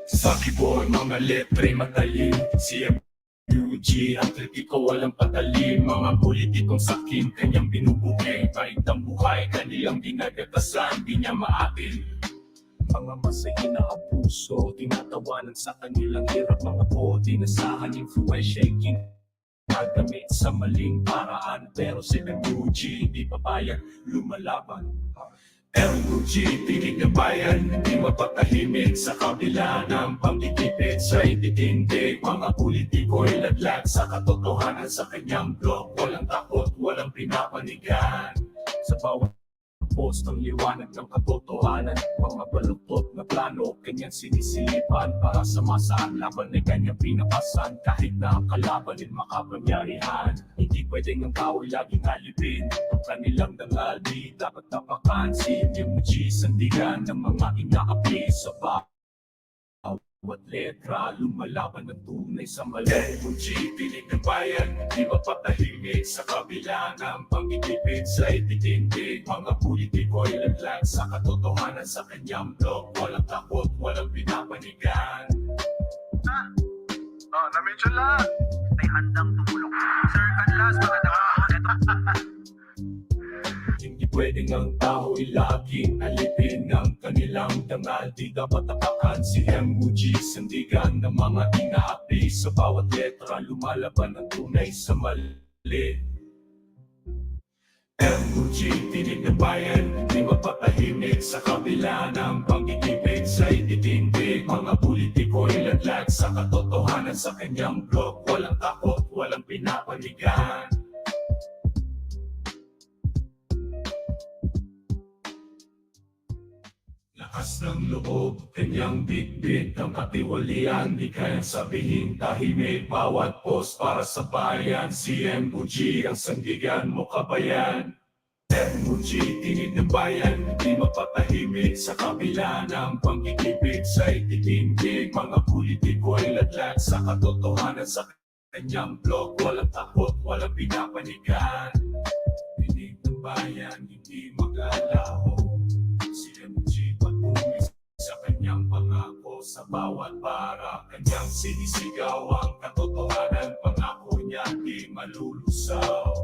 Sa keyboard, mga letre matalim. CMUG, ang kritiko walang patalim. Mga politikong sakin, kanyang binubuking. Kahit ang buhay, kanilang dinagatasan, di niya maatin. Mga masahin na abuso, tinatawanan sa kanilang hirap. Mga body na sahan, influence-shaking nagamit sa maling paraan. Pero si MUG, hindi papayag, lumalaban. MUG, tinig na bayan, hindi mapatahimik sa kabila ng pangtitipid sa ititindig. Mga politiko'y laglag sa katotohanan sa kanyang blog. Walang takot, walang pinapanigan. Sa bawat post ang liwanag ng katotohanan. Mga baluktot na plano, kanyang sinisilipan. Para sa masaan laban ay kanyang pinapasan. Kahit na ang kalaban ay makapangyarihan, hindi pwedeng ang tao ay laging alipin. Ang kanilang dangal di dapat tapakan. Si MUG, sandigan ng mga inaapi sa bawat letra, lumalaban ng tunay sa mali. MUG, piling ng bayan, di mapatahimik sa kabila ng pangitipid sa ititindig. Mga politiko'y laglag sa katotohanan sa kanyang blog. Walang takot, walang pinapanigan. Na-mention lahat. May handang tumulong. Sir Canlas, magandang hapon. Hindi pwedeng ang tao ay laging alipin ng kanilang dangal. Di dapat tapakan si MUG, sandigan ng mga inaapi. Sa bawat letra, lumalaban ang tunay sa mali. MUG, tinig ng bayan, di mapatahimik sa kabila ng pangitipid sa ititindig. Mga politiko'y laglag sa katotohanan sa kanyang blog. Walang takot, walang pinapanigan. Lakas ng loob, kanyang bitbit ang katiwalian. Di kayang sabihin tahimik bawat post para sa bayan. Si MUG, ang sandigan mo kabayan. MUG, tinig ng bayan, di mapatahimik sa kabila ng pangkikipid sa ititindig. Mga politiko'y laglag sa katotohanan sa kanyang blog. Walang takot, walang pinapanigan. Tinig ng bayan, hindi mag-alaho. Si MUG patuloy sa kanyang pangako. Sa bawat para kanyang sinisigaw ang katotohanan. Pangako niya di malulusaw.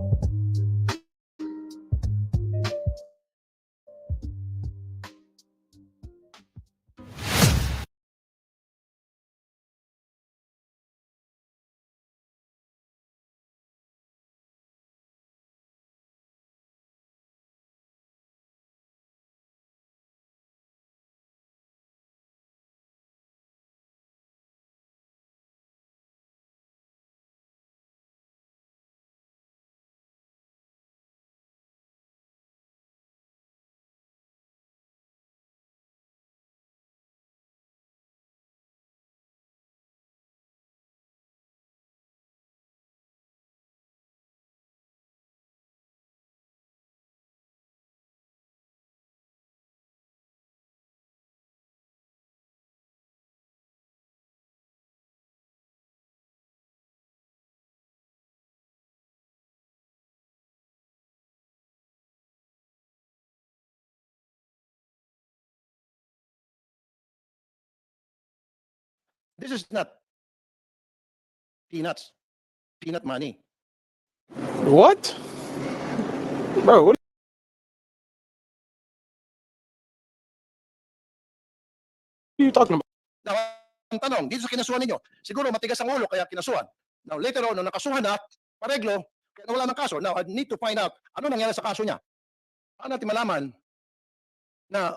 This is not peanuts, peanut money. What? Bro, what are you talking about? Now, ang tanong, dito sa kinasuhan ninyo, siguro matigas ang ulo kaya kinasuhan. Now, later on, nung nakasuhan na, pareglo, kaya wala ng kaso. Now, I need to find out ano nangyari sa kaso niya. Paano natin malaman na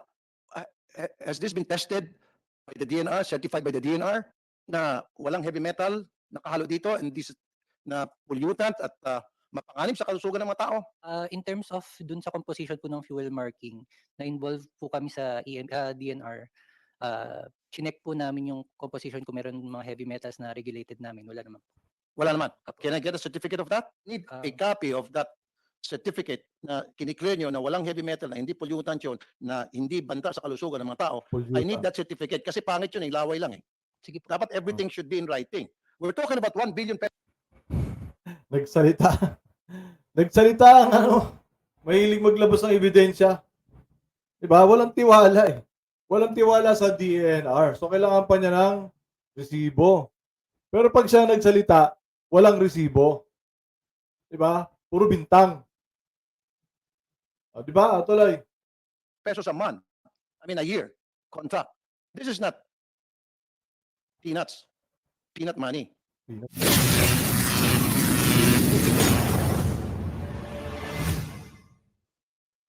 has this been tested by the DNR, certified by the DNR, na walang heavy metal nakahalo dito and this na pollutant at mapanganib sa kalusugan ng mga tao? In terms of dun sa composition po ng fuel marking, na-involve po kami sa DNR, chinek po namin yung composition kung meron mga heavy metals na regulated namin. Wala naman. Wala naman. Can I get a certificate of that? Need a copy of that certificate na kiniklear nyo na walang heavy metal, na hindi pollutant yun, na hindi banta sa kalusugan ng mga tao. I need that certificate kasi pangit yun, laway lang eh. Sige po. Dapat everything should be in writing. We're talking about 1 billion pesos. Nagsalita. Nagsalita ang mahilig maglabas ng ebidensya. Diba? Walang tiwala eh. Walang tiwala sa DENR. So, kailangan pa niya ng resibo. Pero pag siya nagsalita, walang resibo. Diba? Puro bintang. O, diba? Tuloy. pesos a month. I mean, a year contract. This is not peanuts. Peanut money.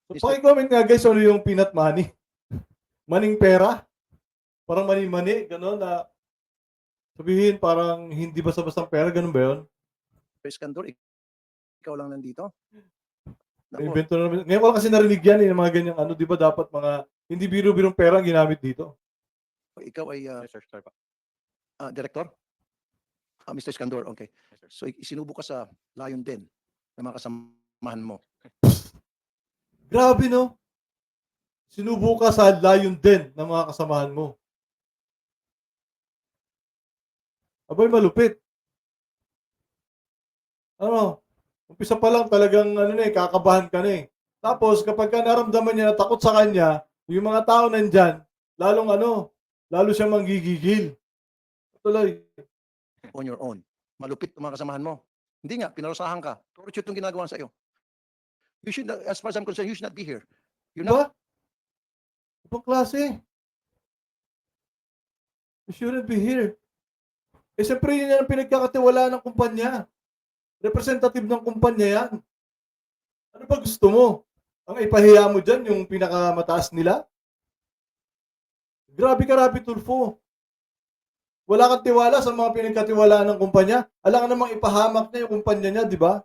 So, paki-comment nga guys, ano yung peanut money? Maning pera? Parang mani-mani, gano'n na sabihin parang hindi basta-bastang pera, gano'n ba yun? Iskandor, ikaw lang nandito. Naku, Invento na naman. Ngayon ko lang kasi narinig yan, yung mga ganyang di ba dapat mga hindi biro-birong pera ang ginamit dito? ikaw ay director? Mr. Iskandor, okay. So isinubo ka sa Lion Den ng mga kasamahan mo. Grabe no? Sinubo ka sa Lion Den ng mga kasamahan mo. Abay, malupit. Umpisa pa lang talagang kakabahan ka na eh. Tapos kapag ka naramdaman niya na takot sa kanya, yung mga tao nandyan, lalo siya manggigigil. Tuloy. On your own. Malupit ang mga kasamahan mo. Hindi nga, pinarusahan ka. Torture itong ginagawa sa iyo. You should not, as far as I'm concerned, you should not be here. You're not. Diba? Ibang klase. You shouldn't be here. Eh, siyempre yun yan ang pinagkakatiwalaan ng kumpanya. Representative ng kumpanya yan. Ano ba gusto mo? Ang ipahiya mo dyan, yung pinakamataas nila? Grabe ka, Rapi Tulfo. Wala kang tiwala sa mga pinagkatiwalaan ng kumpanya. Alam ka namang ipahamak niya yung kumpanya niya, di ba?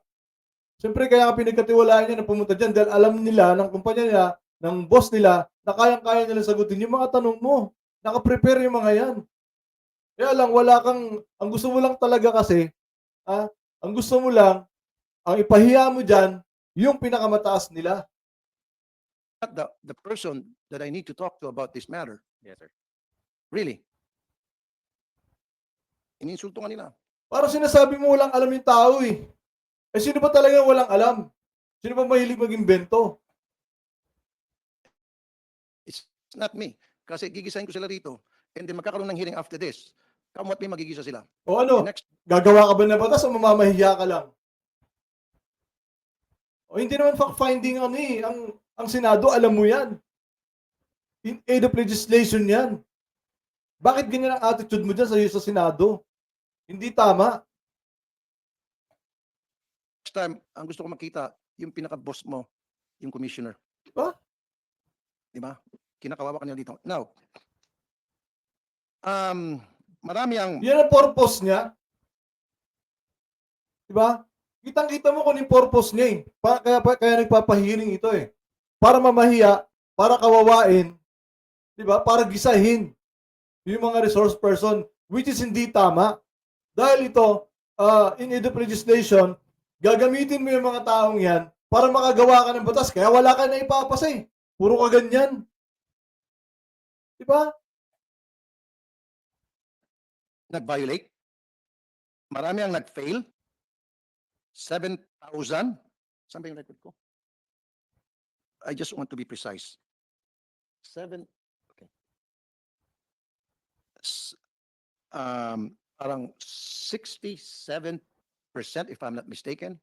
Siyempre, kaya ka pinagkatiwalaan niya na pumunta dyan dahil alam nila, ng kumpanya nila, ng boss nila, na kayang-kaya nila sagutin yung mga tanong mo. Nakaprepare yung mga yan. Kaya lang, ang gusto mo lang talaga kasi, ang gusto mo lang, ang ipahiya mo dyan, yung pinakamataas nila. The person that I need to talk to about this matter. Yes, sir. Really. Ininsulto ka nila. Parang sinasabi mo walang alam yung tao eh. Eh sino ba talaga walang alam? Sino ba mahilig mag-imbento? It's not me. Kasi gigisahin ko sila rito. And then magkakaroon ng hearing after this. Kamot may magigisa sila. O ano? And next, Gagawa ka ba ng batas o mamamahiya ka lang? O hindi naman fact-finding ang Senado, alam mo yan. In aid of legislation yan. Bakit ganyan ang attitude mo dyan sa Senado? Hindi tama. next time, ang gusto ko makita, yung pinaka-boss mo, yung commissioner. Diba? Diba? Kinakawawa ka nila dito. Now, marami ang Yan ang purpose niya. Diba? Kitang-kita mo kung yung purpose niya eh. Kaya nagpapahiring ito eh. Para mamahiya, para kawawain, diba? Para gisahin yung mga resource person, which is hindi tama. Dahil ito, in aid of legislation, gagamitin mo yung mga taong yan para makagawa ka ng batas. Kaya wala ka na ipapasa eh. Puro ka ganyan. Diba? nag-violate. Marami ang nag-fail. 7,000. Saan ba yung record ko? I just want to be precise. 7, okay. Parang 67%, if I'm not mistaken.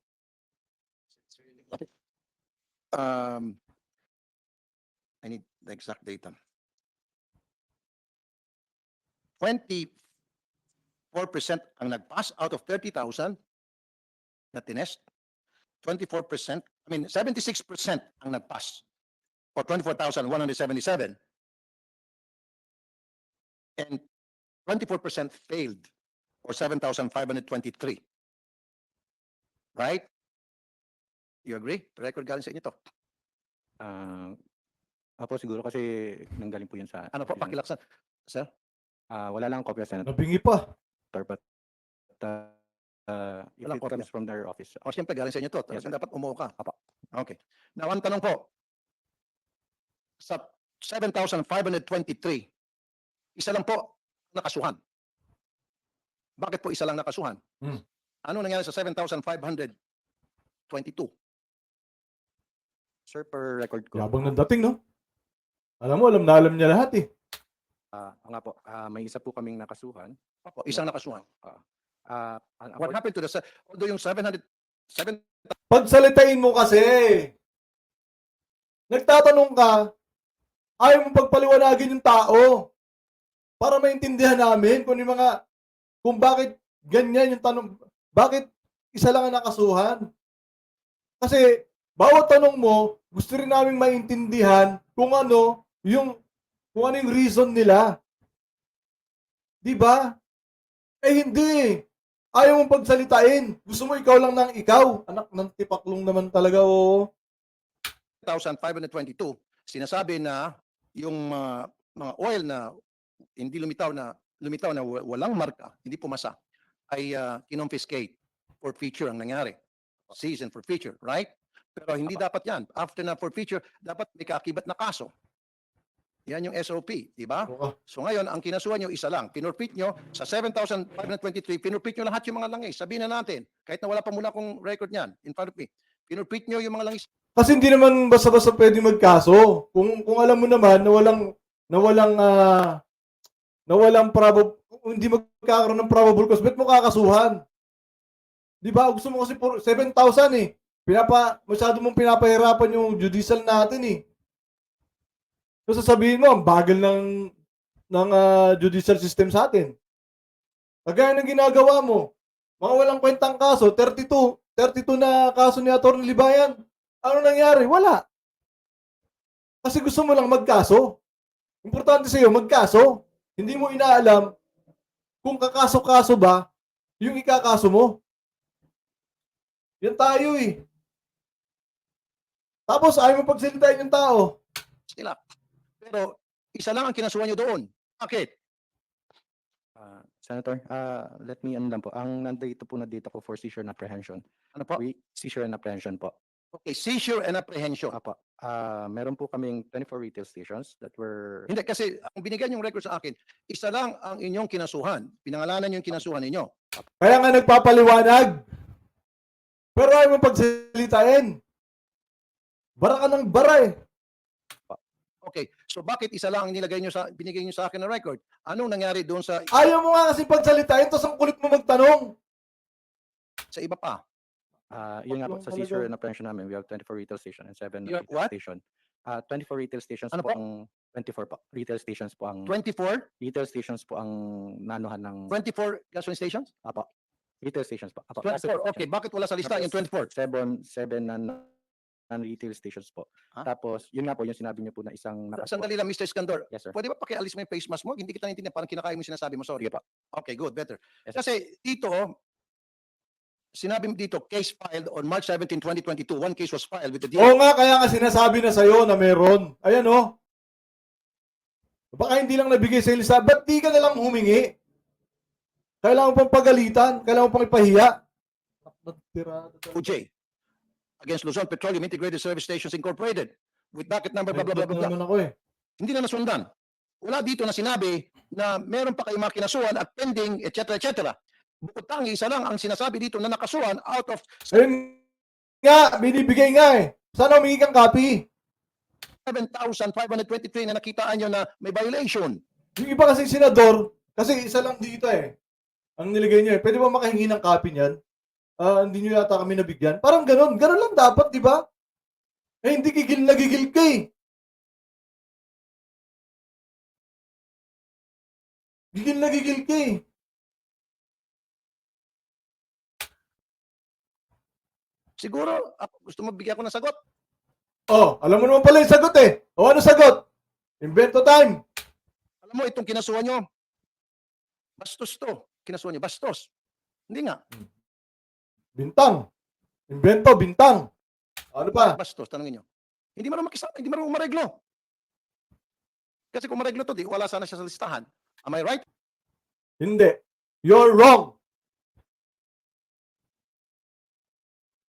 I need the exact data. 24% ang nag-pass out of 30,000 na tinest. 24%, 76% ang nag-pass or 24,177. And 24% failed or 7,523. Right? You agree? Record galing sa inyo to. Apo, siguro kasi nanggaling po yun sa... Ano po, pakilaksan. Sir? Wala lang kopya, Senator, Nabingi pa. but if Walang it kopya. comes from their office. O siyempre galing sa inyo to. Yes, Talagang sir. dapat umuo ka. Apo. Okay. Now, ang tanong po, sa 7,523, isa lang po nakasuhan. Bakit po isa lang nakasuhan? Hmm. Ano nangyari sa 7,522? Sir, per record ko. Yabang ng dating, no? Alam mo, alam niya lahat eh. Nga po, may isa po kaming nakasuhan. Opo, isang nakasuhan. Ang What happened to the, although yung 700, Pagsalitain mo kasi. Nagtatanong ka, ayaw mo pagpaliwanagin yung tao para maintindihan namin kung bakit ganyan yung tanong, bakit isa lang ang nakasuhan. Kasi bawat tanong mo, gusto rin namin maintindihan kung ano yung reason nila. Di ba? Eh hindi. Ayaw mong pagsalitain. Gusto mo ikaw lang ng ikaw. Anak ng tipaklong naman talaga, oo. 1,522, sinasabi na yung mga oil na hindi lumitaw na walang marka, hindi pumasa, ay kinonfiscate for feature ang nangyari. Season for feature, right? Pero hindi dapat yan. After na for feature, dapat may kaakibat na kaso. Yan yung SOP, di ba? So ngayon, ang kinasuhan nyo, isa lang. Pinurpit nyo sa 7,523, pinurpit nyo lahat yung mga langis. Sabihin na natin, kahit na wala pa muna akong record niyan, in front of me, pinurpit nyo yung mga langis. Kasi hindi naman basta-basta pwede magkaso. Kung alam mo naman na walang probable, hindi magkakaroon ng probable cause, ba't mo kakasuhan? Di ba? Gusto mo kasi 7,000 eh. Masyado mong pinapahirapan yung judicial natin eh. So sasabihin mo, ang bagal ng judicial system sa atin. Kagaya ng ginagawa mo, mga walang kwentang kaso, 32 na kaso ni Atty. Libayan. Ano nangyari? Wala. Kasi gusto mo lang magkaso. Importante sa iyo, magkaso. Hindi mo inaalam kung kakaso-kaso ba yung ikakaso mo. Yan tayo eh. Tapos ayaw mo pagsalitain yung tao. Sila. Pero isa lang ang kinasuhan nyo doon. Bakit? Senator, let me lang po. Ang nandito po na data ko for seizure and apprehension. Ano po? Seizure and apprehension po. Okay, seizure and apprehension. Apo. Meron po kaming 24 retail stations that were... Hindi, kasi ang binigyan yung record sa akin, isa lang ang inyong kinasuhan. Pinangalanan yung kinasuhan ninyo. Kaya nga nagpapaliwanag. Pero ayaw mo pagsalitain. Bara ka ng bara eh. Okay, so bakit isa lang ang binigay nyo sa akin na record? Anong nangyari doon sa Ayaw mo nga kasi pagsalitain, tapos ang kulit mo magtanong. iba pa? Yun nga po, sa Talaga. seizure and apprehension namin, we have 24 retail stations and 7 You have retail what? station. 24 retail stations Ano po po? ang 24 po. Retail stations po ang 24? retail stations po ang nanuhan ng 24 gasoline stations? apo. Retail stations po. Apo. 24, okay. Bakit wala sa lista yung 24? 7 na non-retail stations po. Ah? Tapos, yun nga po, yung sinabi niyo po na isang Sandali lang, Mr. Iskandar. Yes, sir. Pwede ba pakialis mo yung face mask mo? Hindi kita naintindihan. Parang kinakain mo yung sinasabi mo. Sorry. Sige po. Okay, good. Better. Yes, Kasi dito, sinabi mo dito, case filed on March 17, 2022. One case was filed with the Oo nga, kaya nga sinasabi na sa'yo na meron. Ayan o. Baka hindi lang nabigay sa lista. Ba't di ka nalang humingi? Kailangan mo pang pagalitan. Kailangan mo pang ipahiya. OJ against Luzon Petroleum Integrated Service Stations Incorporated with docket number blah blah blah blah. blah. naman ako eh. Hindi na nasundan. Wala dito na sinabi na meron pa kayong mga kinasuhan at pending, etc. etc. Bukod tangi, isa lang ang sinasabi dito na nakasuhan out of Ayun nga, binibigay nga eh. Sana humingi kang copy. 7,523 na nakitaan nyo na may violation. Yung iba kasi senador, kasi isa lang dito eh. Ang niligay niyo eh. Pwede ba makahingi ng copy niyan? Hindi nyo yata kami nabigyan. Parang ganun. Ganun lang dapat, di ba? Eh, hindi gigil na gigil ka eh. Gigil na gigil ka eh. Siguro, gusto mo bigyan ko ng sagot? Oh, alam mo naman pala yung sagot eh. O ano sagot? Invento time. Alam mo, itong kinasuhan nyo, bastos to. Kinasuhan nyo, bastos. Hindi nga. Bintang. Invento, bintang. Ano pa? Bastos, tanongin nyo. Hindi marunong makisama, hindi marunong mareglo. Kasi kung mareglo to, di wala sana siya sa listahan. Am I right? Hindi. You're wrong.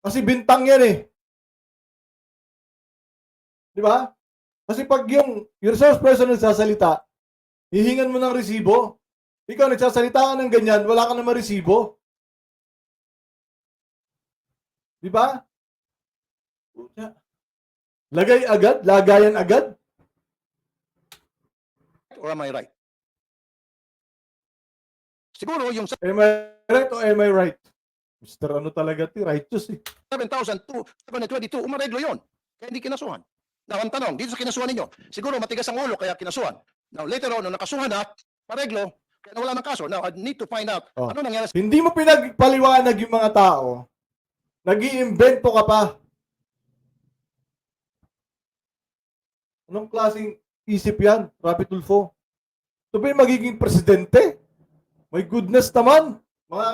Kasi bintang yan eh. Di ba? Kasi pag yung resource person nagsasalita, hihingan mo ng resibo. Ikaw nagsasalita ka ng ganyan, wala ka naman resibo. Di ba? Lagay agad? Lagayan agad? Or am I right? Siguro yung Am I right o am I right? Mr. Ano talaga ti? Righteous eh. 7,722, umareglo yun. Kaya hindi kinasuhan. Now, ang tanong, dito sa kinasuhan ninyo, siguro matigas ang ulo kaya kinasuhan. Now, later on, nung nakasuhan na, pareglo, kaya nawala ng kaso. Now, I need to find out Oh. ano nangyari. Hindi mo pinagpaliwanag yung mga tao. Nag-iimbento ka pa. Anong klaseng isip yan, Rapi Tulfo? Ito ba yung magiging presidente? My goodness naman, mga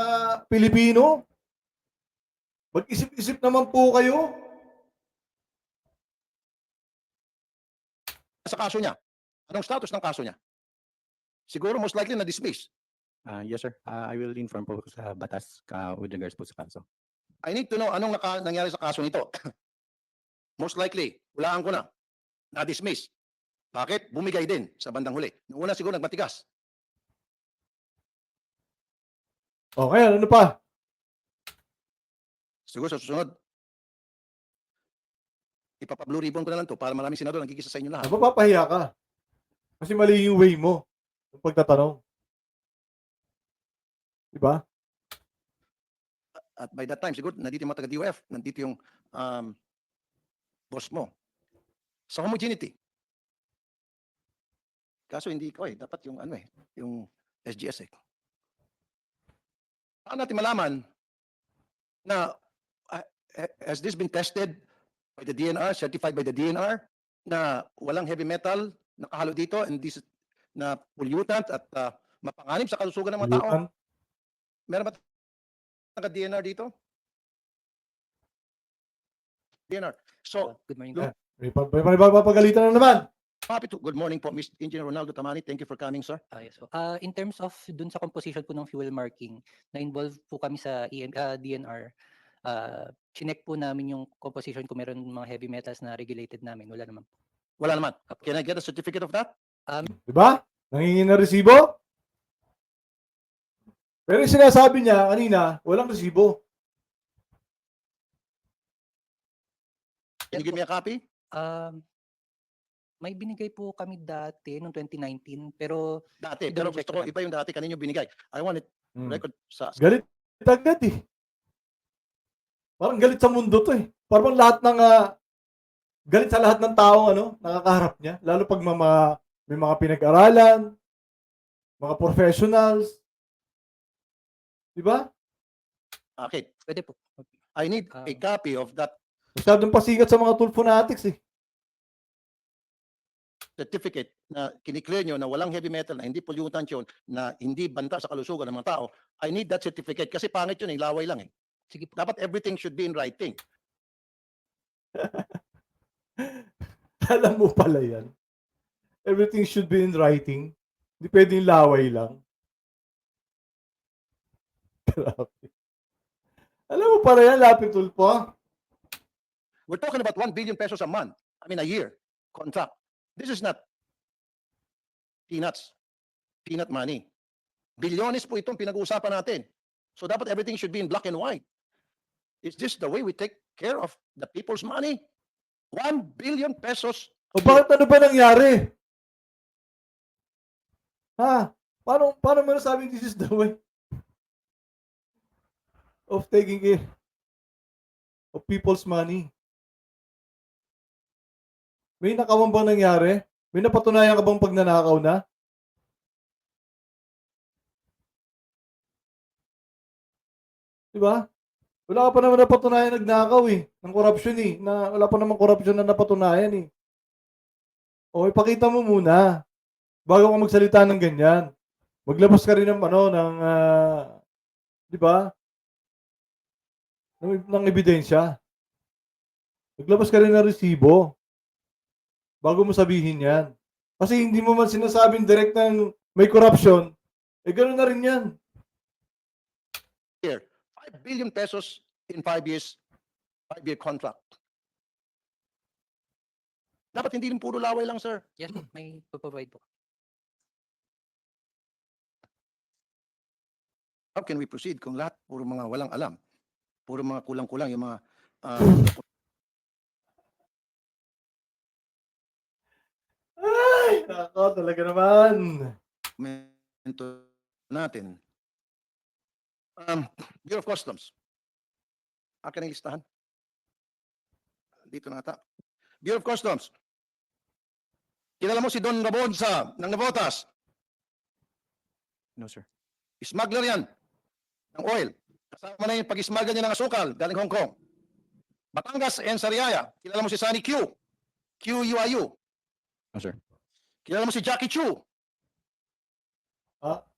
Pilipino. Mag-isip-isip naman po kayo. Sa kaso niya? Anong status ng kaso niya? Siguro most likely na-dismiss. Yes, sir. I will inform po sa batas with regards po sa kaso. I need to know anong nangyari sa kaso nito. Most likely, hulaan ko na. Na-dismiss. Bakit? Bumigay din sa bandang huli. Noong una siguro nagmatigas. O, kaya ano pa? Siguro sa susunod, ipapa-blue ribbon ko na lang to para maraming senador nagkikisa sa inyo lahat. Mapapahiya ka. Kasi mali yung way mo ng pagtatanong. Diba? At by that time, siguro nandito yung mga taga-DOF, nandito yung boss mo. Sa homogeneity. Kaso hindi ko eh. Dapat yung yung SGS eh. Paano natin malaman na has this been tested by the DNR, certified by the DNR, na walang heavy metal nakahalo dito and this na pollutant at mapanganib sa kalusugan ng mga tao? Pollutant. Meron ba taga-DNR dito? DNR. So, Good morning. Look, May papagalitan na naman. happy to. Good morning po, Mr. Engineer Ronaldo Tamani. Thank you for coming, sir. Yes po. In terms of dun sa composition po ng fuel marking, na-involve po kami sa DNR. Chinek po namin yung composition kung meron mga heavy metals na regulated namin. Wala naman po. Wala naman. Can I get a certificate of that? Diba? Nangingin na resibo? Pero yung sinasabi niya kanina, walang resibo. Can you give me a copy? May binigay po kami dati noong 2019 pero Dati. Double Pero check gusto ko ko, lang. iba yung dati kanino binigay. I want it record sa... Galit agad eh. Parang galit sa mundo to eh. Parang lahat ng galit sa lahat ng taong nakakaharap niya. Lalo pag may mga pinag-aralan, mga professionals. Diba? Bakit? pwede po. I need a copy of that Masyadong pasikat sa mga tulfonatics eh. certificate na kiniklear nyo na walang heavy metal, na hindi pollutant yun, na hindi banta sa kalusugan ng mga tao. I need that certificate kasi pangit yun eh, laway lang eh. Sige po. Dapat everything should be in writing. Alam mo pala yan. Everything should be in writing. Hindi pwedeng laway lang. Grabe. Alam mo pala yan, Lapit Tulfo. We're talking about 1 billion pesos a month. I mean a year contract. This is not peanuts. Peanut money. Bilyones po itong pinag-uusapan natin. So dapat everything should be in black and white. Is this the way we take care of the people's money? 1 billion pesos. O bakit ano ba nangyari? Ha? Paano mo nasabing this is the way of taking care of people's money? May nakawang bang nangyari? May napatunayan ka bang pagnanakaw na? Diba? Wala ka pa naman napatunayan nagnakaw eh. Ng korupsyon eh. Wala pa naman korupsyon na napatunayan eh. O, ipakita mo muna. Bago ka magsalita ng ganyan. Maglabas ka rin ng di ba? Ng ebidensya. Maglabas ka rin ng resibo. Bago mo sabihin yan. Kasi hindi mo man sinasabing direct na may corruption, gano'n na rin yan. 5 billion pesos in 5 years, 5-year contract. Dapat hindi rin puro laway lang, sir. Yes po. May provide po. How can we proceed kung lahat puro mga walang alam? Puro mga kulang-kulang yung mga Nako, talaga naman. Komento natin. Bureau of Customs. Akin ang listahan. Dito na ata. Bureau of Customs. Kilala mo si Don Rabonsa ng Navotas. No, sir. Smuggler yan ng oil. Kasama na yung pag-smuggle niya ng asukal galing Hong Kong. Batangas and Sariaya. Kilala mo si Sunny Q. QUIU. No, sir. Kilala mo si Jackie Chu.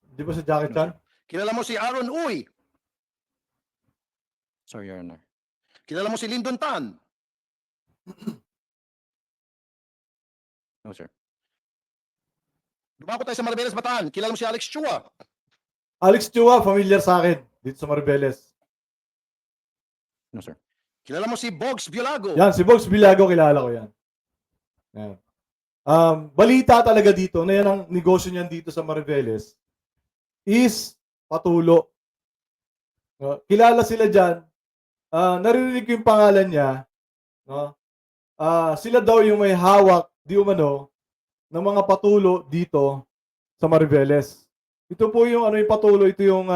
Di ba si Jackie Chan? Kilala mo si Aaron Uy. Sorry, Your Honor. Kilala mo si Lyndon Tan. No, sir. Dumako tayo sa Maribeles, Bataan. Kilala mo si Alex Chua. Alex Chua, familiar sa akin dito sa Maribeles. No, sir. Kilala mo si Bogs Biolago. Yan, si Bogs Bilago, kilala ko yan. Yan. Balita talaga dito na yan ang negosyo niyan dito sa Maribeles is patulo. Kilala sila dyan. Narinig ko yung pangalan niya. No? Sila daw yung may hawak, di umano, ng mga patulo dito sa Maribeles. Ito po yung yung patulo, ito yung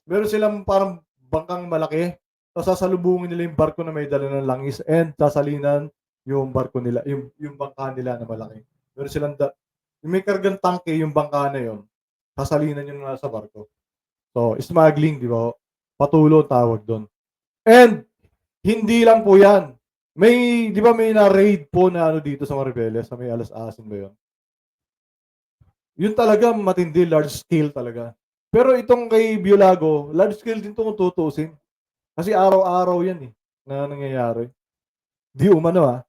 meron silang parang bangkang malaki. Tapos sasalubungin nila yung barko na may dala ng langis and sasalinan yung barko nila, yung bangka nila na malaki. Meron silang may kargang tangke yung bangka na yun. Sasalinan yung nasa barko. So, smuggling, di ba? Patulo tawag doon. And hindi lang po 'yan. May, di ba may na-raid po na dito sa Maribeles, sa may Alas-Asin ba 'yon? Yun talaga matindi, large scale talaga. Pero itong kay Biolago, large scale din 'to kung tutuusin. Kasi araw-araw 'yan na nangyayari. Di umano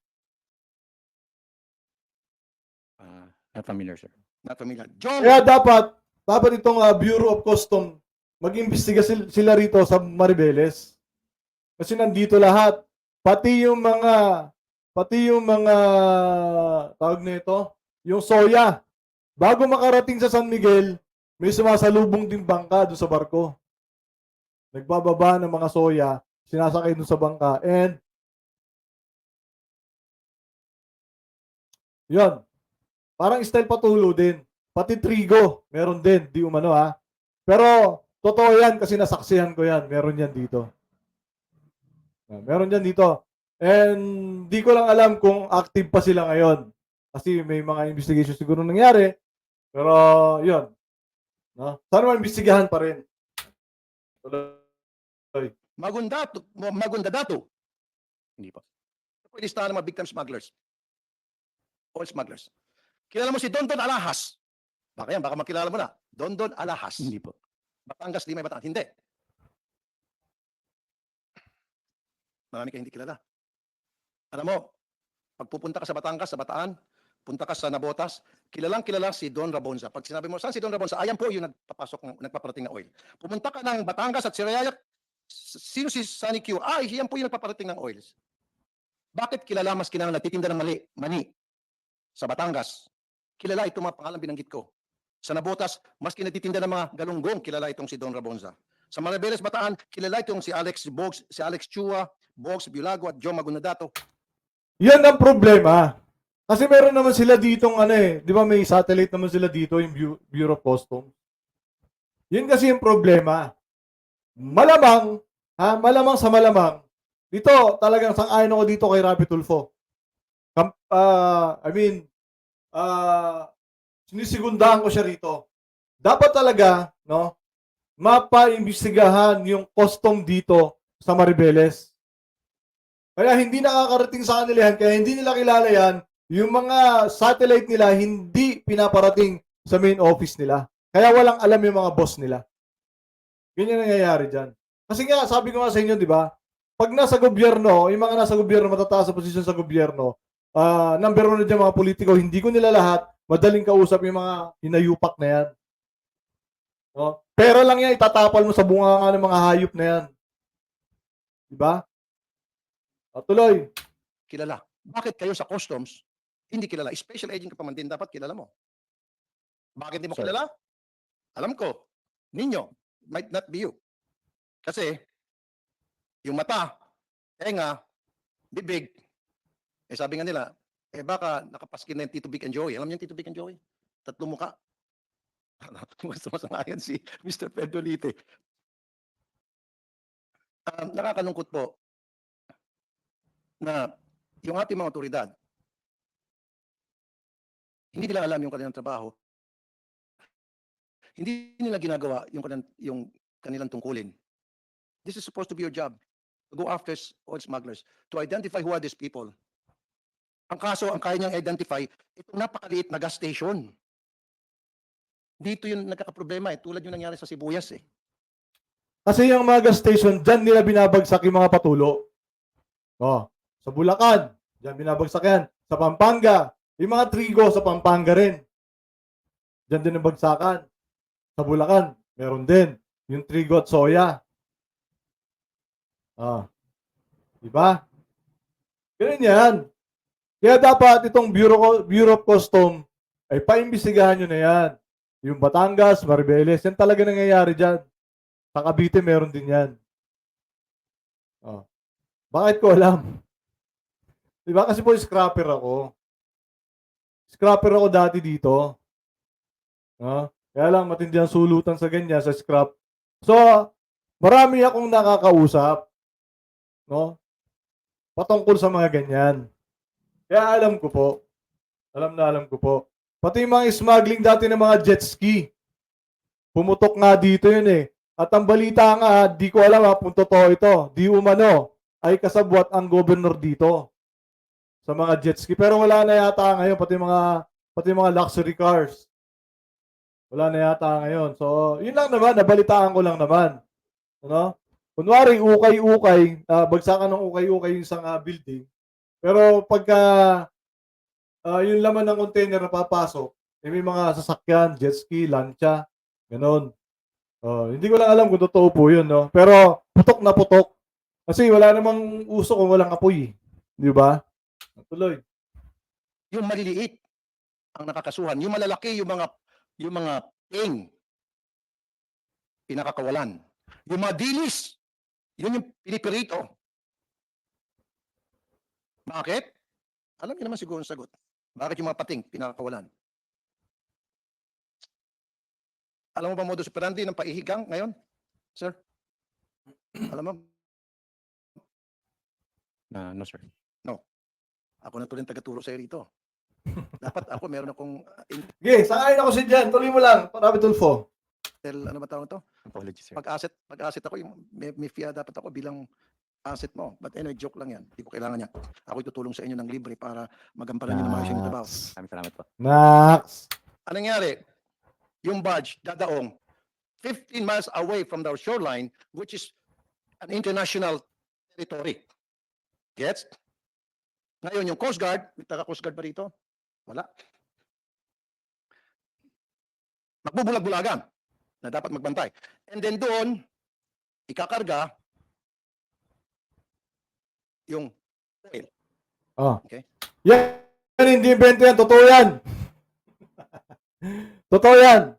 Not familiar, sir. Not familiar. John. Kaya dapat itong Bureau of Customs mag-imbestiga sila rito sa Maribeles. Kasi nandito lahat. Pati yung mga tawag nito, yung soya. Bago makarating sa San Miguel, may sumasalubong din bangka doon sa barko. Nagbababa ng mga soya, sinasakay doon sa bangka, and yun. Parang style patulo din. Pati trigo, meron din, di umano Pero totoo yan kasi nasaksihan ko yan. Meron yan dito. Meron yan dito. And di ko lang alam kung active pa sila ngayon. Kasi may mga investigation siguro nangyari. Pero yun. No? Sana maimbestigahan pa rin. Magunda dato. Hindi po. Ito listahan ng mga big time smugglers. Oil smugglers. Kilala mo si Dondon Alahas. Baka makilala mo na. Dondon Alahas. Hindi po. Batangas, Limay, Bataan. Hindi. Marami kayong hindi kilala. Alam mo, pag pupunta ka sa Batangas, sa Bataan, punta ka sa Navotas, kilala si Don Rabonsa. Pag sinabi mo, saan si Don Rabonsa? Ayan po yung nagpaparating na oil. Pumunta ka ng Batangas at Siraya, sino si Sunny Q? Yan po yung nagpaparating ng oils. Bakit kilala mas kinang nagtitinda ng mani sa Batangas? Kilala itong mga pangalan binanggit ko. Sa Navotas, mas kinatitinda ng mga galunggong, kilala itong si Don Rabonsa. Sa Maribeles, Bataan, kilala itong si Alex Bogs, si Alex Chua, Bogs Biolago at Joe Magunadato. Yan ang problema. Kasi meron naman sila ditong di ba may satellite naman sila dito, yung Bureau of Customs. Yun kasi yung problema. Malamang sa malamang, dito talagang sang-ayon ako dito kay Rapi Tulfo. Sinisigundahan ko siya rito. Dapat talaga, mapaimbestigahan yung custom dito sa Maribeles. Kaya hindi nakakarating sa kanila yan, kaya hindi nila kilala yan, yung mga satellite nila hindi pinaparating sa main office nila. Kaya walang alam yung mga boss nila. Ganyan nangyayari dyan. Kasi nga, sabi ko nga sa inyo, di ba? Pag nasa gobyerno, yung mga nasa gobyerno, matataas sa posisyon sa gobyerno, number 1 na dyan mga politiko, hindi ko nila lahat, madaling kausap yung mga hinayupak na yan. No? Pera lang yan, itatapal mo sa bunga ng mga hayop na yan. Di ba? Tuloy. Kilala. Bakit kayo sa customs hindi kilala? Special agent ka pa man din, dapat kilala mo. Bakit hindi mo Sorry. kilala? Alam ko, ninyo, might not be you. Kasi, yung mata, tenga, bibig, sabi nga nila, Eh baka nakapaskin na yung Tito Vic and Joey. Alam niyo yung Tito Vic and Joey? Tatlong muka. Gusto masangayan si Mr. Pedro Lite. Nakakalungkot po na yung ating mga otoridad, hindi nila alam yung kanilang trabaho. Hindi nila ginagawa yung kanilang tungkulin. This is supposed to be your job. To go after oil smugglers. To identify who are these people. Ang kaso, ang kaya niyang identify, itong napakaliit na gas station. Dito yung nagkakaproblema eh. Tulad yung nangyari sa Sibuyas eh. Kasi yung mga gas station, dyan nila binabagsak yung mga patulo. Oh, sa Bulacan, dyan binabagsak yan. Sa Pampanga, yung mga trigo sa Pampanga rin. Dyan din ang bagsakan. Sa Bulacan, meron din. Yung trigo at soya. Ah. Diba? Ganun yan. Kaya dapat itong Bureau of Custom ay paimbestigahan nyo na yan. Yung Batangas, Maribeles, yan talaga nangyayari dyan. Sa Cavite, meron din yan. Oh. Bakit ko alam? Diba? Kasi po, scrapper ako. Scrapper ako dati dito. Kaya lang, matindi ang sulutan sa ganyan, sa scrap. So, marami akong nakakausap. No? Patungkol sa mga ganyan. Kaya alam ko po. Alam ko po. Pati yung mga smuggling dati ng mga jet ski. Pumutok nga dito yun eh. At ang balita nga, di ko alam kung totoo ito. Di umano ay kasabwat ang governor dito sa mga jet ski. Pero wala na yata ngayon, pati mga luxury cars. Wala na yata ngayon. So, yun lang naman, nabalitaan ko lang naman. Ano? Kunwari, ukay-ukay, bagsakan ng ukay-ukay yung isang building. Pero pagka yung laman ng container na papasok, may mga sasakyan, jet ski, lancha, ganun. Hindi ko lang alam kung totoo po yun, no? Pero putok na putok. Kasi wala namang uso kung walang apoy. Di ba? Tuloy. Yung maliliit ang nakakasuhan. Yung malalaki, yung mga ping, pinakakawalan. Yung mga dilis, yun yung pinipirito. Bakit? Alam niyo naman siguro ang sagot. Bakit yung mga pating, pinakakawalan? Alam mo ba modus operandi ng paihigang ngayon? Sir? Alam mo? No, sir. Ako na tuloy ang tagaturo sa'yo rito. Dapat ako, meron akong Okay, sangayon ako si Jan. Tuloy mo lang. Rabbit Tulfo. ano ba tawag ito? Apologies, sir. Pag-asset ako, may FIA dapat ako bilang asset mo. But anyway, joke lang yan. Hindi ko kailangan yan. Ako tutulong sa inyo ng libre para magampanan nyo na maayos yung trabaho. Maraming salamat po. Max. Anong nangyari? Yung barge, dadaong 15 miles away from the shoreline, which is an international territory. Gets? Ngayon, yung Coast Guard, may taga-Coast Guard ba rito? Wala. Magbubulag-bulagan na dapat magbantay. And then doon, ikakarga yung oil. Oh. Okay. Yan, hindi invento yan. Totoo yan. Totoo yan.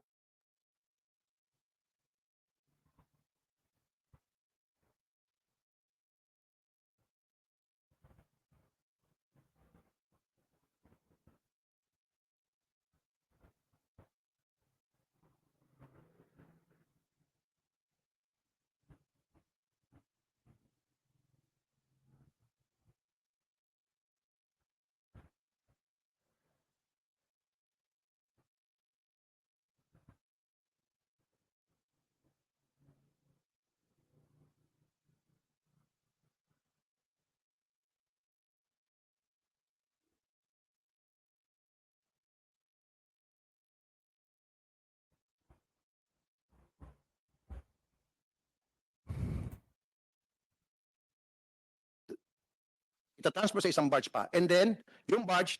Itatransfer sa isang barge pa. And then, yung barge,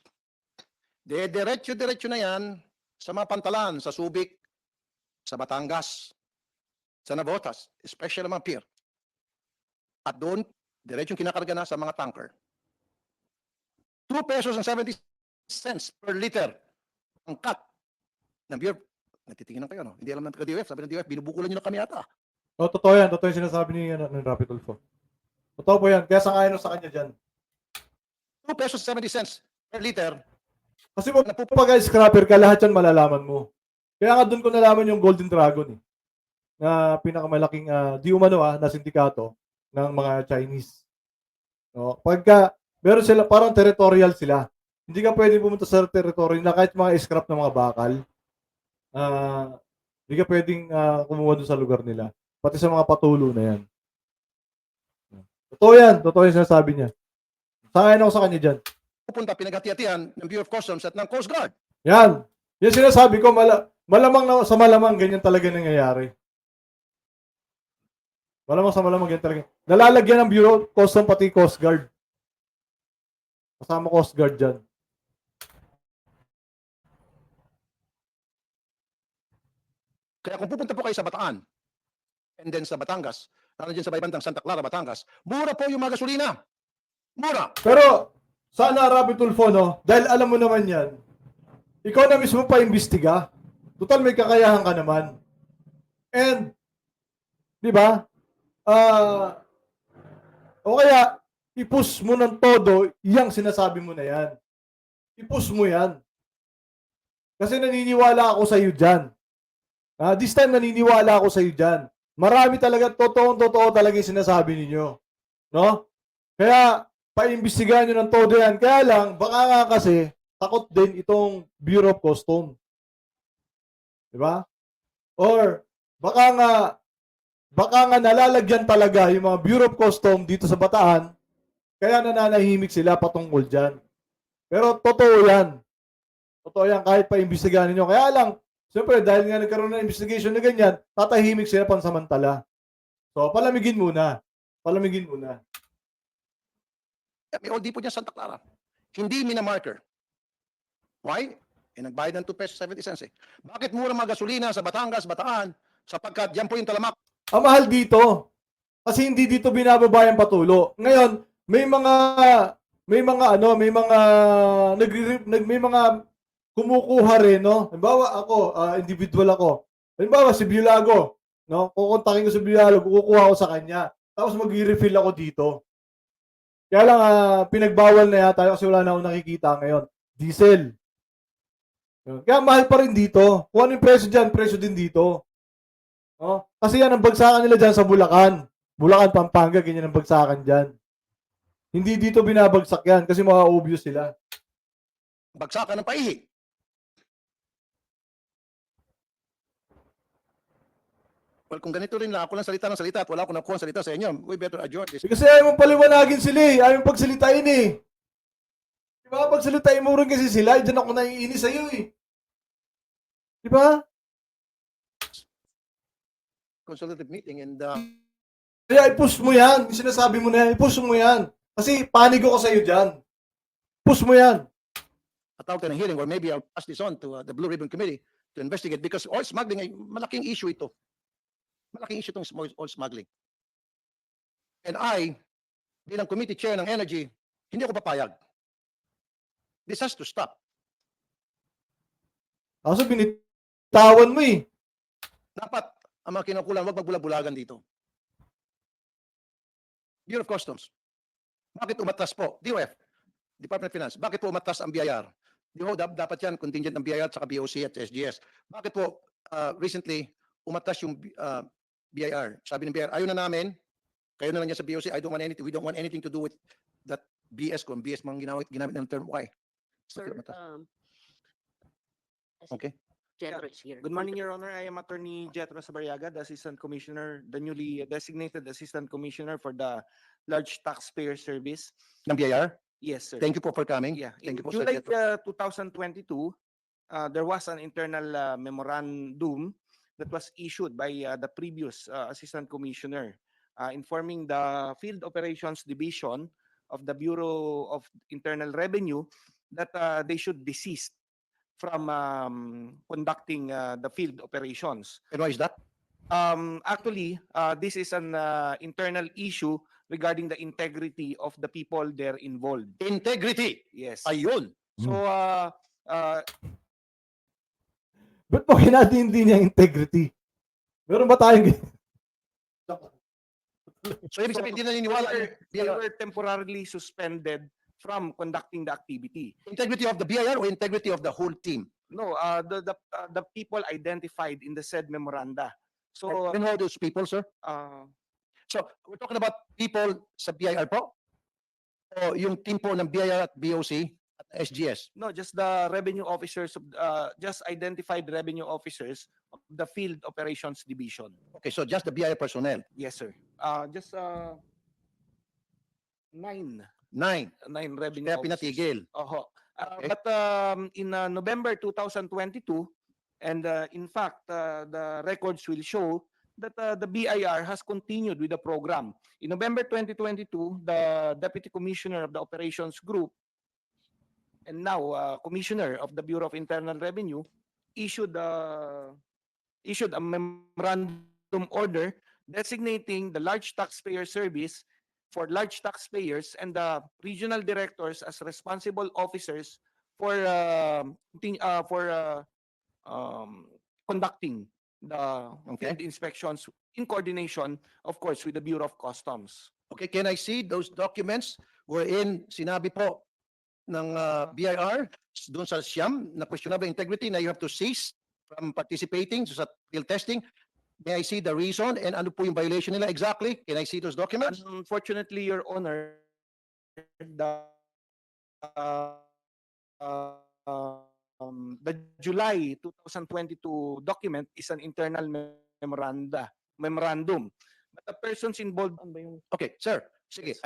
diretso-diretso na yan sa mga pantalan, sa Subic, sa Batangas, sa Navotas, especially mga pier. At doon, diretso kinakarga na sa mga tanker. 2 pesos and 70 cents per liter ang cut ng beer. Natitingin kayo, no? Hindi alam ng DOF. Sabi ng DOF, binubukulan nyo na kami ata. Oh, totoo yan. Totoo yung sinasabi ni Rabbit Tulfo. Totoo po yan. Kaya sangayon sa kanya dyan. 2 pesos 70 cents per liter, Kasi pag scrapper ka, lahat yan malalaman mo. Kaya nga doon ko nalaman yung Golden Dragon eh, na pinakamalaking di umano na sindikato ng mga Chinese. No? Pagka meron sila, parang territorial sila. Hindi ka pwede pumunta sa territory na kahit mga scrap ng mga bakal. Hindi ka pwedeng kumuha doon sa lugar nila. Pati sa mga patulo na yan. Totoo yan. Totoo yung sinasabi niya. Sangayon ako sa kanya dyan. pupunta pinaghati-hatian ng Bureau of Customs at ng Coast Guard. Yan. Yan sinasabi ko, malamang na sa malamang ganyan talaga nangyayari. Malamang sa malamang ganyan talaga. Nalalagyan ng Bureau of Customs pati Coast Guard. Kasama Coast Guard dyan. Kaya kung pupunta po kayo sa Bataan, and then sa Batangas, lalo dyan sa bandang Santa Clara, Batangas, mura po yung mga gasolina. Mura. Pero, sana Rapi Tulfo, no? Dahil alam mo naman yan, ikaw na mismo pa imbestiga. Total, may kakayahan ka naman. And, di ba? O kaya, i-push mo ng todo yung sinasabi mo na yan. I-push mo yan. Kasi naniniwala ako sa iyo dyan. This time, naniniwala ako sa iyo dyan. Marami talaga, totoo talaga yung sinasabi ninyo. No? Kaya, paimbestigahan nyo ng todo yan. Kaya lang, baka nga kasi, takot din itong Bureau of Customs. Diba? Or, baka nga nalalagyan talaga yung mga Bureau of Customs dito sa Bataan, kaya nananahimik sila patungkol dyan. Pero totoo yan. Totoo yan, kahit paimbestigahan ninyo. Kaya lang, siyempre, dahil nga nagkaroon ng investigation na ganyan, tatahimik sila pansamantala. So, palamigin muna. Palamigin muna. May OD po dyan Santa Clara. Hindi minamarker. Why? Nagbayad ng 2 pesos 70 cents eh. Bakit mura mga gasolina sa Batangas, Bataan? Sapagkat yan po yung talamak. Ang mahal dito. Kasi hindi dito binababa yung patulo. Ngayon, may mga kumukuha rin, no? Halimbawa ako, individual ako. Halimbawa si Biolago, no? Kukontakin ko si Biolago, kukuha ko sa kanya. Tapos mag-refill ako dito. Kaya lang pinagbawal na yata kasi wala na akong nakikita ngayon. Diesel. Kaya mahal pa rin dito. Kung ano yung presyo dyan, presyo din dito. No? Kasi yan ang bagsakan nila dyan sa Bulacan. Bulacan, Pampanga, ganyan ang bagsakan dyan. Hindi dito binabagsak yan kasi obvious sila. Bagsakan ng paihi. Well, kung ganito rin lang, ako lang salita ng salita at wala akong nakuha ng salita sa inyo, we better adjourn this. Kasi ayaw mong paliwanagin sila eh. Ayaw mong pagsalitain eh. Diba? Pagsalitain mo rin kasi sila. Diyan ako naiinis sa'yo eh. Diba? Consultative meeting and Kaya i-push mo yan. Yung sinasabi mo na yan, i-push mo yan. Kasi panigo ko sa'yo dyan. Push mo yan. atawag tayo ng hearing or maybe I'll pass this on to the Blue Ribbon Committee to investigate because oil smuggling ay malaking issue ito. Malaking issue itong oil smuggling. And I, bilang committee chair ng energy, hindi ako papayag. This has to stop. Kaso binitawan mo eh. Dapat ang mga kinukulang, wag magbula-bulagan dito. Bureau of Customs. Bakit umatras po? DOF, Department of Finance. Bakit po umatras ang BIR? Dapat yan contingent ng BIR at saka BOC at SGS. Bakit po recently umatras yung BIR? Sabi ng BIR, ayaw na namin, kayo na lang yan sa BOC, we don't want anything to do with that BS kung BS mga ginamit ng term okay. Sir, Okay. Jetro is here. Good morning, Your Honor. I am Attorney Jetro Sabariaga, the Assistant Commissioner, the newly designated Assistant Commissioner for the Large Taxpayer Service. Ng BIR? Yes, sir. Thank you po for coming. Yeah. Thank In you po, July Sir 2022, there was an internal memorandum that was issued by the previous Assistant Commissioner informing the Field Operations Division of the Bureau of Internal Revenue that they should desist from conducting the field operations. And why is that? Actually, this is an internal issue regarding the integrity of the people there involved. Integrity. Yes. Ayun. So, Ba't mo kinatindi niya integrity? Meron ba tayong So ibig sabihin, hindi naniniwala. they were temporarily suspended from conducting the activity. Integrity of the BIR or integrity of the whole team? No, the people identified in the said memoranda. So, You know those people, sir? So, we're talking about people sa BIR po? O yung team po ng BIR at BOC at SGS? no, just the revenue officers, just identified revenue officers of the Field Operations Division. Okay, so just the BIR personnel. Yes, sir. Just nine 9. revenue Kaya officers. pinatigil. Oho. Okay. But in November 2022, and in fact, the records will show that the BIR has continued with the program. In November 2022, the Deputy Commissioner of the Operations Group and now Commissioner of the Bureau of Internal Revenue issued a memorandum order designating the large taxpayer service for large taxpayers and the regional directors as responsible officers for conducting the Okay. field inspections in coordination, of course, with the Bureau of Customs. Okay, can I see those documents wherein sinabi po ng BIR doon sa SIAM na questionable integrity na you have to cease from participating sa field testing? May I see the reason and ano po yung violation nila exactly? Can I see those documents? Unfortunately, Your Honor, the July 2022 document is an internal memorandum. But the persons involved, ano ba yung Okay, sir. Sige,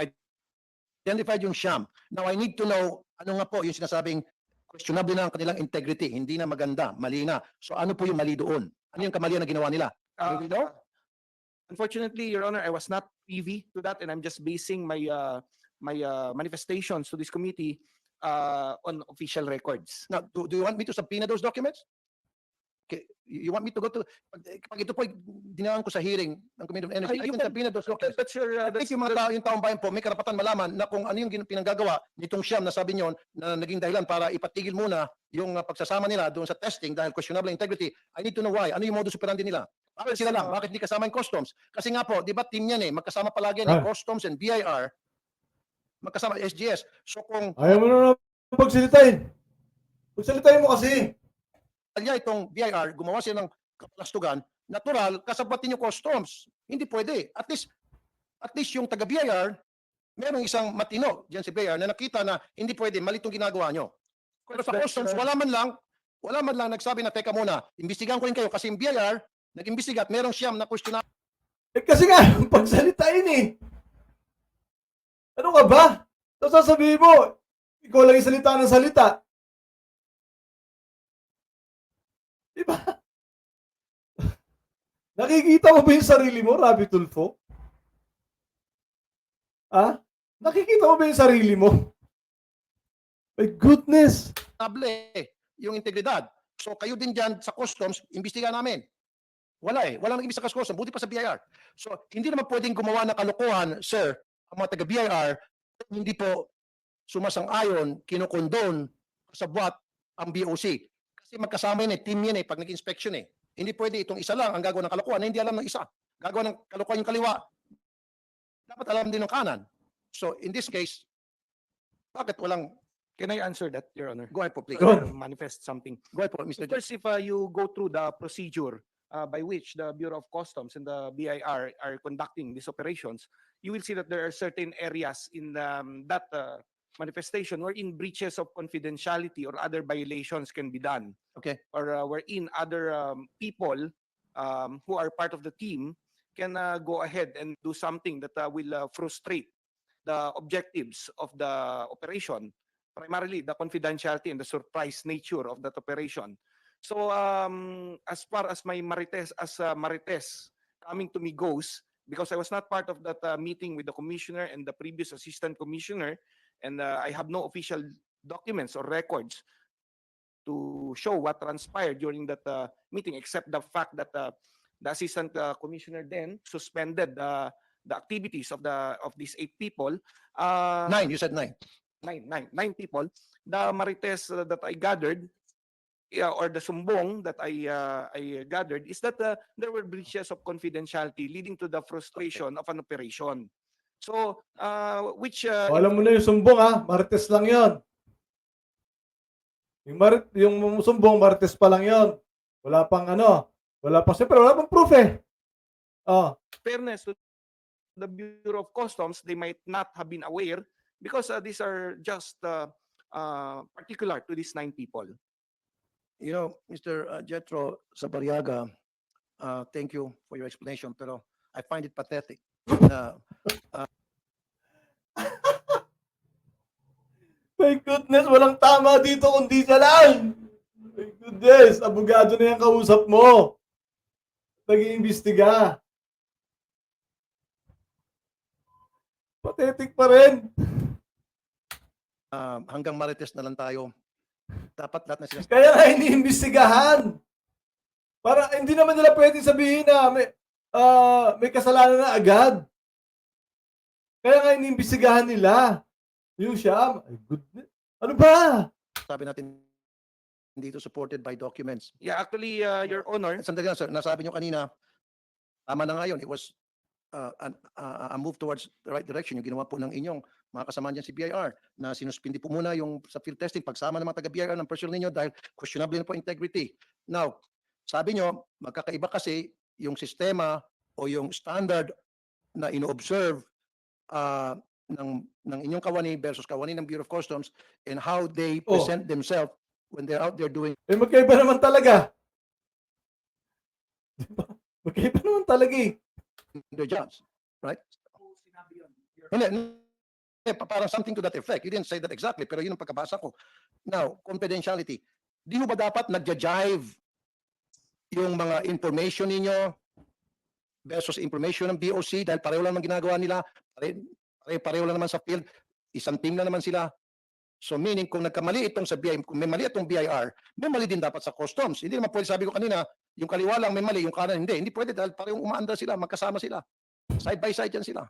identified yung SIAM. Now, I need to know, ano nga po yung sinasabing questionable na ang kanilang integrity, hindi na maganda, mali na. So ano po yung mali doon? Ano yung kamalian na ginawa nila? Do we know? Unfortunately, Your Honor, I was not privy to that, and I'm just basing my manifestations to this committee on official records. Now, do you want me to subpoena those documents? Okay, you want me to go to, pag ito po dinaan ko sa hearing ng Committee on Energy, I You can can- subpoena those documents. That's your, I think yung mga tao, yung taong bayan po, may karapatan malaman na kung ano yung pinanggagawa nitong SIAM na sabi nyo na naging dahilan para ipatigil muna yung pagsasama nila doon sa testing dahil questionable integrity. I need to know why. Ano yung modus operandi nila? Bakit sila lang? Bakit hindi kasama yung customs? Kasi nga po, di ba team yan eh, magkasama palagi ng customs and BIR, magkasama SGS. So kung Ayaw mo na pagsalitain. Pagsalitain mo kasi. kanya itong BIR, gumawa sila ng kapalastugan, natural, kasabatin yung customs. Hindi pwede. At least yung taga-BIR, merong isang matino diyan si BIR na nakita na hindi pwede, mali itong ginagawa nyo. Pero sa customs, wala man lang nagsabi na, teka muna, imbestigahan ko rin kayo kasi yung BIR, nag-imbestiga at merong SIAM na question na Kasi nga, pagsalitain eh. Ano ka ba? Tapos sasabihin mo, ikaw lang yung salita ng salita. Diba? Nakikita mo ba yung sarili mo, Rabi Tulfo? Ha? Nakikita mo ba yung sarili mo? My goodness! yung integridad. So kayo din dyan sa customs, imbestigahan namin. Wala eh. Walang nag-imbestiga sa customs, buti pa sa BIR. So hindi naman pwedeng gumawa ng kalokohan, sir, ang mga taga-BIR, hindi po sumasang-ayon, kinukondon, kasabwat ang BOC. Kasi magkasama yun eh, team yun eh, pag nag-inspection eh. Hindi pwede itong isa lang ang gagawa ng kalokohan na hindi alam ng isa. Gagawa ng kalokohan yung kaliwa. Dapat alam din ng kanan. So in this case, bakit walang, Can I answer that, Your Honor? go ahead po please. Go ahead. Manifest something. Go ahead po, Mr. Judge. First, if you go through the procedure by which the Bureau of Customs and the BIR are conducting these operations, you will see that there are certain areas in that manifestation wherein breaches of confidentiality or other violations can be done. Okay. Or wherein other people who are part of the team can go ahead and do something that will frustrate the objectives of the operation, primarily the confidentiality and the surprise nature of that operation. So as far as my Marites, Marites coming to me goes, because I was not part of that meeting with the commissioner and the previous assistant commissioner, and I have no official documents or records to show what transpired during that meeting, except the fact that the assistant commissioner then suspended the activities of these 8 people. 9, you said 9. Nine people. The Marites that I gathered, or the sumbong that I gathered, is that there were breaches of confidentiality leading to the frustration of an operation. So, which O, alam mo na yung sumbong ha, Martes lang yon. Yung sumbong, Martes pa lang yon. Wala pang siyempre wala pang proof eh. Oh, fairness to the Bureau of Customs, they might not have been aware because these are just particular to these 9 people. You know, Mr. Jetro Sabariaga, thank you for your explanation, pero I find it pathetic na my goodness, walang tama dito kundi siya lang. My goodness, abogado na yung kausap mo. Nag-iimbestiga. Pathetic pa rin. hanggang Marites na lang tayo. Dapat lahat na sila. Kaya nga iniimbestigahan. Para hindi naman nila pwedeng sabihin na may kasalanan na agad. Kaya nga iniimbestigahan nila. Yung siya, my goodness. Ano ba? Sabi natin dito supported by documents. Yeah, actually, Your Honor, Sandali lang, sir. Nasabi nyo kanina, tama na ngayon. It was a move towards the right direction. Yung ginawa po ng inyong mga kasama dyan si BIR na sinuspindi po muna yung sa field testing pagsama ng mga taga-BIR ng personnel ninyo dahil questionable na po integrity. Now, sabi nyo, magkakaiba kasi yung sistema o yung standard na ino-observe ng inyong kawani versus kawani ng Bureau of Customs and how they present themselves when they're out there doing Magkaiba naman talaga. Diba? Magkaiba naman talaga eh. their jobs, right? Hindi, parang something to that effect. You didn't say that exactly, pero yun ang pagkabasa ko. Now, confidentiality. Di mo ba dapat nagja-jive yung mga information ninyo versus information ng BOC dahil pareho lang ang ginagawa nila, pareho lang naman sa field, isang team na naman sila. So meaning kung nagkamali itong sa BIR, kung may mali itong BIR, may mali din dapat sa customs. Hindi naman pwede, sabi ko kanina, yung kaliwa lang may mali, yung kanan hindi. Hindi pwede dahil parehong umaandar sila, magkasama sila. Side by side yan sila.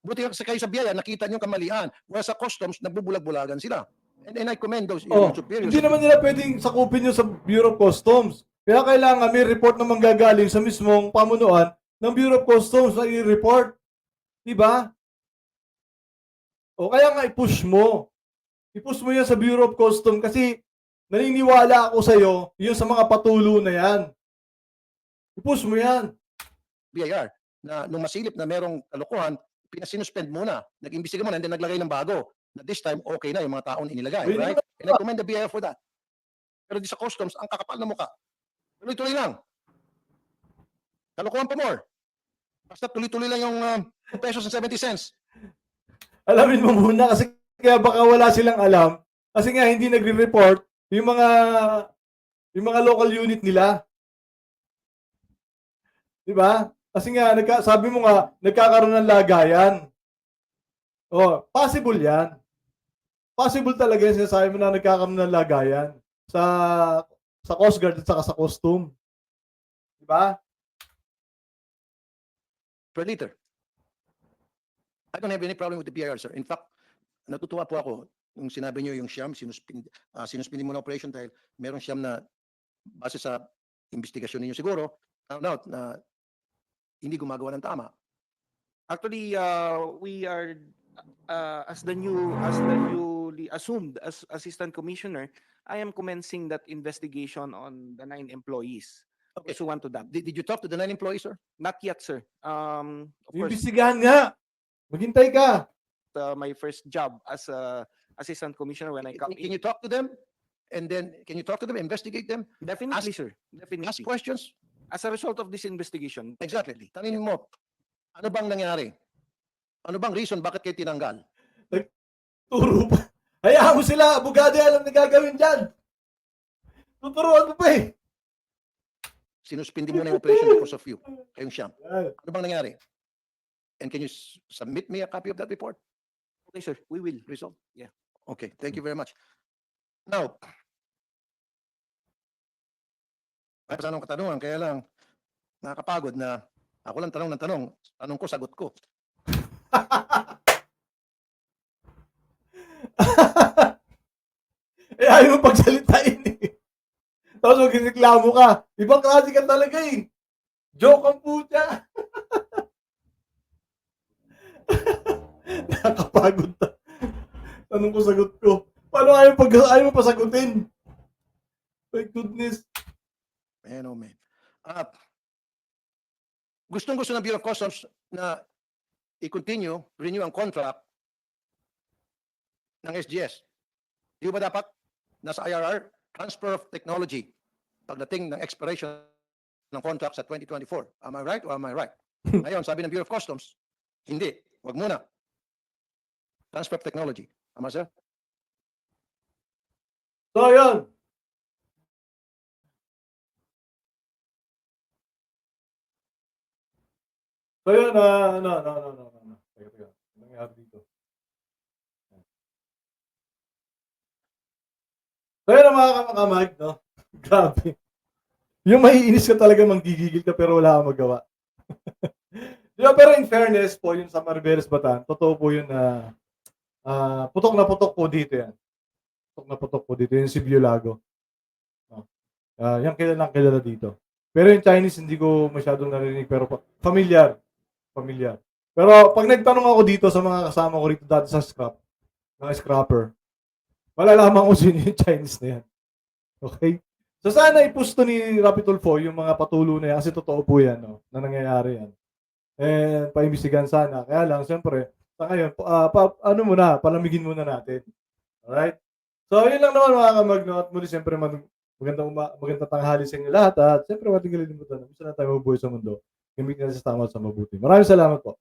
Buti kasi kayo sa BIR, nakita niyo yung kamalian. Whereas sa customs, nagbubulag-bulagan sila. And I commend those yung superiors. Hindi naman nila pwedeng sakupin yun sa Bureau of Customs. Kaya kailangan may report na manggagaling sa mismong pamunuan ng Bureau of Customs na i-report. Diba? O kaya nga i-push mo. I-push mo yan sa Bureau of Customs kasi naniniwala ako sa'yo yun sa mga patulo na yan. I-push mo yan. BIR na nung masilip na merong kalokohan, pinasinuspend muna. Nag-imbestiga muna, and then naglagay ng bago. Na this time, okay na yung mga taon inilagay. Wait, Right? And I commend the BIR for that. Pero di sa customs, ang kakapal na mukha. Tuloy-tuloy lang. Kalokohan pa more. Basta tuloy-tuloy lang yung 2 pesos and 70 cents. Alamin mo muna kasi kaya baka wala silang alam. Kasi nga hindi nagre-report yung mga local unit nila. Diba? Kasi nga, sabi mo nga, nagkakaroon ng lagayan. Possible yan. Possible talaga yung sinasabi mo na nagkakaroon ng lagayan sa Coast Guard at saka sa Custom. Diba? Per liter. I don't have any problem with the BIR, sir. In fact, natutuwa po ako yung sinabi niyo yung Siam, sinuspindi mo na operation dahil meron Siam na base sa investigasyon ninyo siguro, found out na hindi gumagawa ng tama. actually, we are as the newly assumed as Assistant Commissioner, I am commencing that investigation on the 9 employees. Okay. Pursuant to that. Did you talk to the 9 employees, sir? Not yet, sir. Of course, Imbestigahan nga. Maghintay ka. my first job as Assistant Commissioner when I come Can in. you talk to them? And then, can you talk to them, investigate them, Definitely, ask- sir. Definitely. ask questions? As a result of this investigation, Exactly. Tanungin mo, ano bang nangyari? Ano bang reason bakit kayo tinanggal? Turo pa. Hayaan mo sila. Abogado alam na gagawin dyan. Tuturuan mo pa eh. Sinuspindi mo na yung operation because of you, kayong Siam. Yan. Ano bang nangyari? And can you submit me a copy of that report? okay, sir, we will. Result? Yeah. Okay, thank you very much. Now, ay sa anong katanungan, kaya lang nakakapagod na ako lang tanong ng tanong, tanong ko, sagot ko. Ayaw mo pagsalitain eh. Tapos magreklamo ka. Ibang klase ka talaga eh. Joke ang puta. Nakakapagod na. Tanong ko, sagot ko. Paano ayaw mo pasagutin? My goodness. Man, oh man. Gustong-gusto ng Bureau of Customs na i-continue, renew ang contract ng SGS. Di ba dapat nasa IRR, transfer of technology, pagdating ng expiration ng contract sa 2024? Am I right or am I right? Ngayon, sabi ng Bureau of Customs, hindi, wag muna. Transfer of technology. Tama, sir? So, yun. So, yun, no. Teka. Anong nangyari dito? So, yun ang mga kamag, no? Grabe. Yung maiinis ka talaga, manggigigil ka, pero wala kang magawa. Di ba, pero in fairness po, yung sa Maribeles Bataan, totoo po yun na putok na putok po dito yan. Putok na putok po dito, yung si Biolago. No? Yan kilala dito. Pero yung Chinese, hindi ko masyadong narinig, pero familiar. Pero pag nagtanong ako dito sa mga kasama ko rito dati sa scrap, mga scrapper, malalaman ko sino yung Chinese na yan. Okay? So sana ipusto ni Rapitulfo yung mga patulo na yan, kasi totoo po yan, no, na nangyayari yan. And paimbestigahan sana. Kaya lang, siyempre, sa ngayon, palamigin muna natin. Alright? So, yun lang naman mga kamagno. At muli, siyempre, magandang tanghali sa inyo lahat. At siyempre, matigilin mo ito. Bisa na tayo mabuhay sa mundo. Gamitin natin sa tama at sa mabuti. Maraming salamat po.